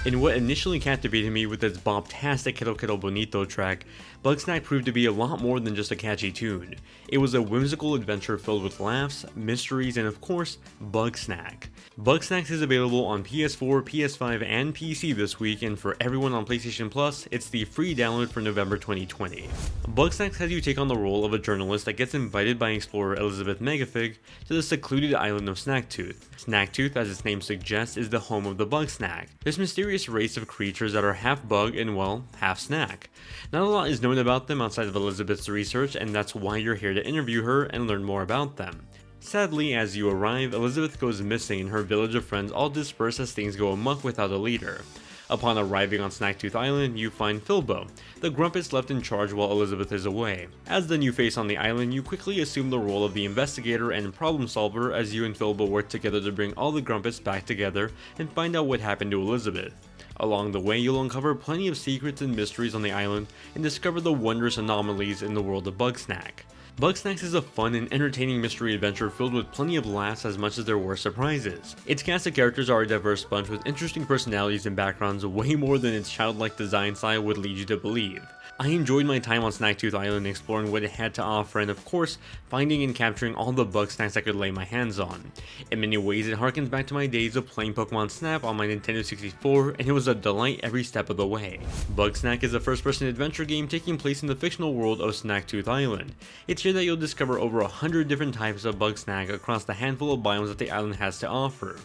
In what initially captivated me with its bombastic Quiero Quiero Bonito track, Bugsnax proved to be a lot more than just a catchy tune. It was a whimsical adventure filled with laughs, mysteries, and of course, Bugsnax. Bugsnax is available on PS4, PS5, and PC this week, and for everyone on PlayStation Plus, it's the free download for November 2020. Bugsnax has you take on the role of a journalist that gets invited by explorer Elizabeth Megafig to the secluded island of Snaktooth. Snaktooth, as its name suggests, is the home of the Bugsnax, this mysterious race of creatures that are half bug and, well, half snack. Not a lot is known about them outside of Elizabeth's research, and that's why you're here to interview her and learn more about them. Sadly, as you arrive, Elizabeth goes missing and her village of friends all disperse as things go amok without a leader. Upon arriving on Snaktooth Island, you find Filbo, the Grumpus left in charge while Elizabeth is away. As the new face on the island, you quickly assume the role of the investigator and problem solver as you and Filbo work together to bring all the Grumpus back together and find out what happened to Elizabeth. Along the way, you'll uncover plenty of secrets and mysteries on the island and discover the wondrous anomalies in the world of Bugsnax. Bugsnax is a fun and entertaining mystery adventure filled with plenty of laughs as much as there were surprises. Its cast of characters are a diverse bunch with interesting personalities and backgrounds way more than its childlike design style would lead you to believe. I enjoyed my time on Snaktooth Island exploring what it had to offer and of course, finding and capturing all the Bugsnax I could lay my hands on. In many ways it harkens back to my days of playing Pokemon Snap on my Nintendo 64 and it was a delight every step of the way. Bugsnax is a first-person adventure game taking place in the fictional world of Snaktooth Island. It's here that you'll discover over 100 different types of Bugsnax across the handful of biomes that the island has to offer.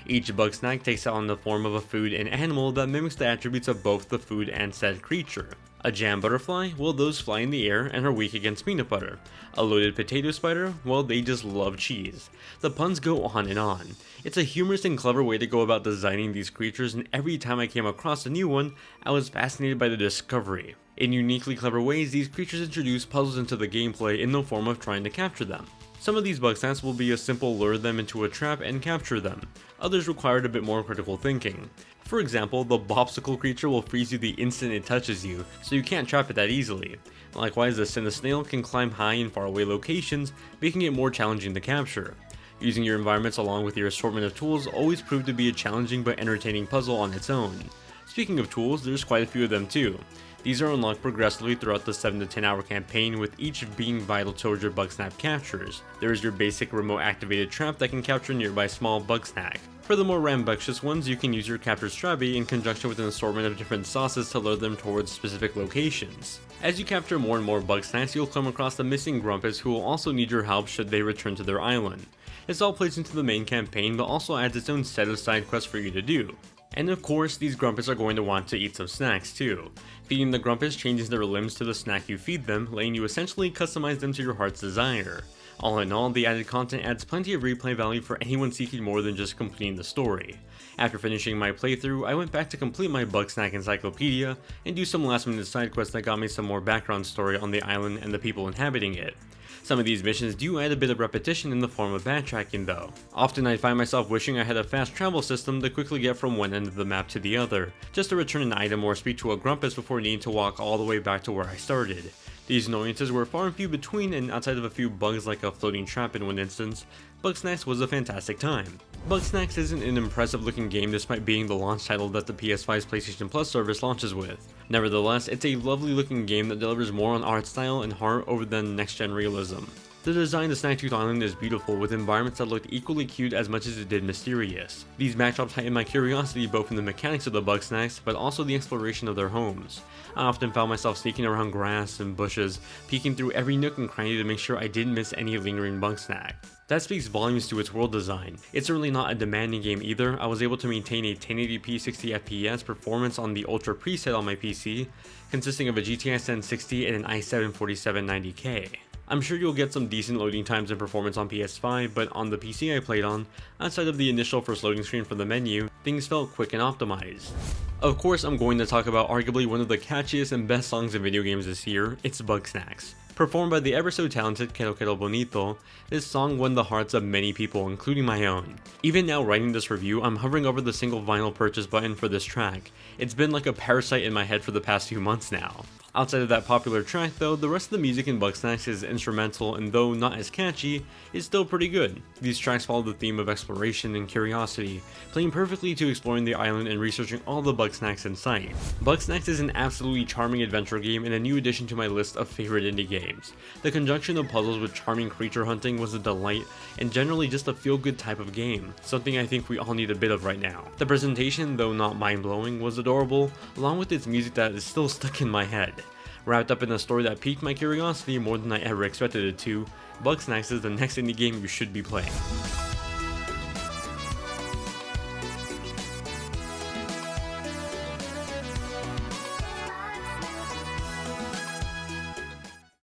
Each Bugsnax takes on the form of a food and animal that mimics the attributes of both the food and said creature. A jam butterfly? Well, those fly in the air and are weak against peanut butter. A loaded potato spider? Well, they just love cheese. The puns go on and on. It's a humorous and clever way to go about designing these creatures, and every time I came across a new one, I was fascinated by the discovery. In uniquely clever ways, these creatures introduce puzzles into the gameplay in the form of trying to capture them. Some of these Bugsnax will be a simple lure them into a trap and capture them. Others required a bit more critical thinking. For example, the Bopsicle creature will freeze you the instant it touches you, so you can't trap it that easily. Likewise, the Cinnasnail can climb high in faraway locations, making it more challenging to capture. Using your environments along with your assortment of tools always proved to be a challenging but entertaining puzzle on its own. Speaking of tools, there's quite a few of them too. These are unlocked progressively throughout the 7 to 10 hour campaign, with each being vital towards your Bugsnax captures. There is your basic remote activated trap that can capture nearby small Bugsnax. For the more rambunctious ones, you can use your captured Strabby in conjunction with an assortment of different sauces to lure them towards specific locations. As you capture more and more Bugsnax, you'll come across the missing Grumpus who will also need your help should they return to their island. This all plays into the main campaign but also adds its own set of side quests for you to do. And of course, these Grumpus are going to want to eat some snacks too. Feeding the Grumpus changes their limbs to the snack you feed them, letting you essentially customize them to your heart's desire. All in all, the added content adds plenty of replay value for anyone seeking more than just completing the story. After finishing my playthrough, I went back to complete my Bugsnax encyclopedia and do some last minute side quests that got me some more background story on the island and the people inhabiting it. Some of these missions do add a bit of repetition in the form of backtracking though. Often I find myself wishing I had a fast travel system to quickly get from one end of the map to the other, just to return an item or speak to a Grumpus before needing to walk all the way back to where I started. These annoyances were far and few between, and outside of a few bugs like a floating trap in one instance, Bugsnax was a fantastic time. Bugsnax isn't an impressive looking game despite being the launch title that the PS5's PlayStation Plus service launches with. Nevertheless, it's a lovely looking game that delivers more on art style and heart over than next gen realism. The design of Snaktooth Island is beautiful, with environments that looked equally cute as much as it did mysterious. These backdrops heightened my curiosity both in the mechanics of the Bugsnax, but also the exploration of their homes. I often found myself sneaking around grass and bushes, peeking through every nook and cranny to make sure I didn't miss any lingering Bugsnax. That speaks volumes to its world design. It's certainly not a demanding game either. I was able to maintain a 1080p 60fps performance on the Ultra preset on my PC, consisting of a GTX 1060 and an i7 4790K. I'm sure you'll get some decent loading times and performance on PS5, but on the PC I played on, outside of the initial first loading screen for the menu, things felt quick and optimized. Of course, I'm going to talk about arguably one of the catchiest and best songs in video games this year, it's Bugsnax. Performed by the ever so talented Quiero Quiero Bonito, this song won the hearts of many people, including my own. Even now writing this review, I'm hovering over the single vinyl purchase button for this track. It's been like a parasite in my head for the past few months now. Outside of that popular track though, the rest of the music in Bugsnax is instrumental and though not as catchy, is still pretty good. These tracks follow the theme of exploration and curiosity, playing perfectly to exploring the island and researching all the Bugsnax in sight. Bugsnax is an absolutely charming adventure game and a new addition to my list of favorite indie games. The conjunction of puzzles with charming creature hunting was a delight and generally just a feel-good type of game, something I think we all need a bit of right now. The presentation, though not mind-blowing, was adorable, along with its music that is still stuck in my head. Wrapped up in a story that piqued my curiosity more than I ever expected it to, Bugsnax is the next indie game you should be playing.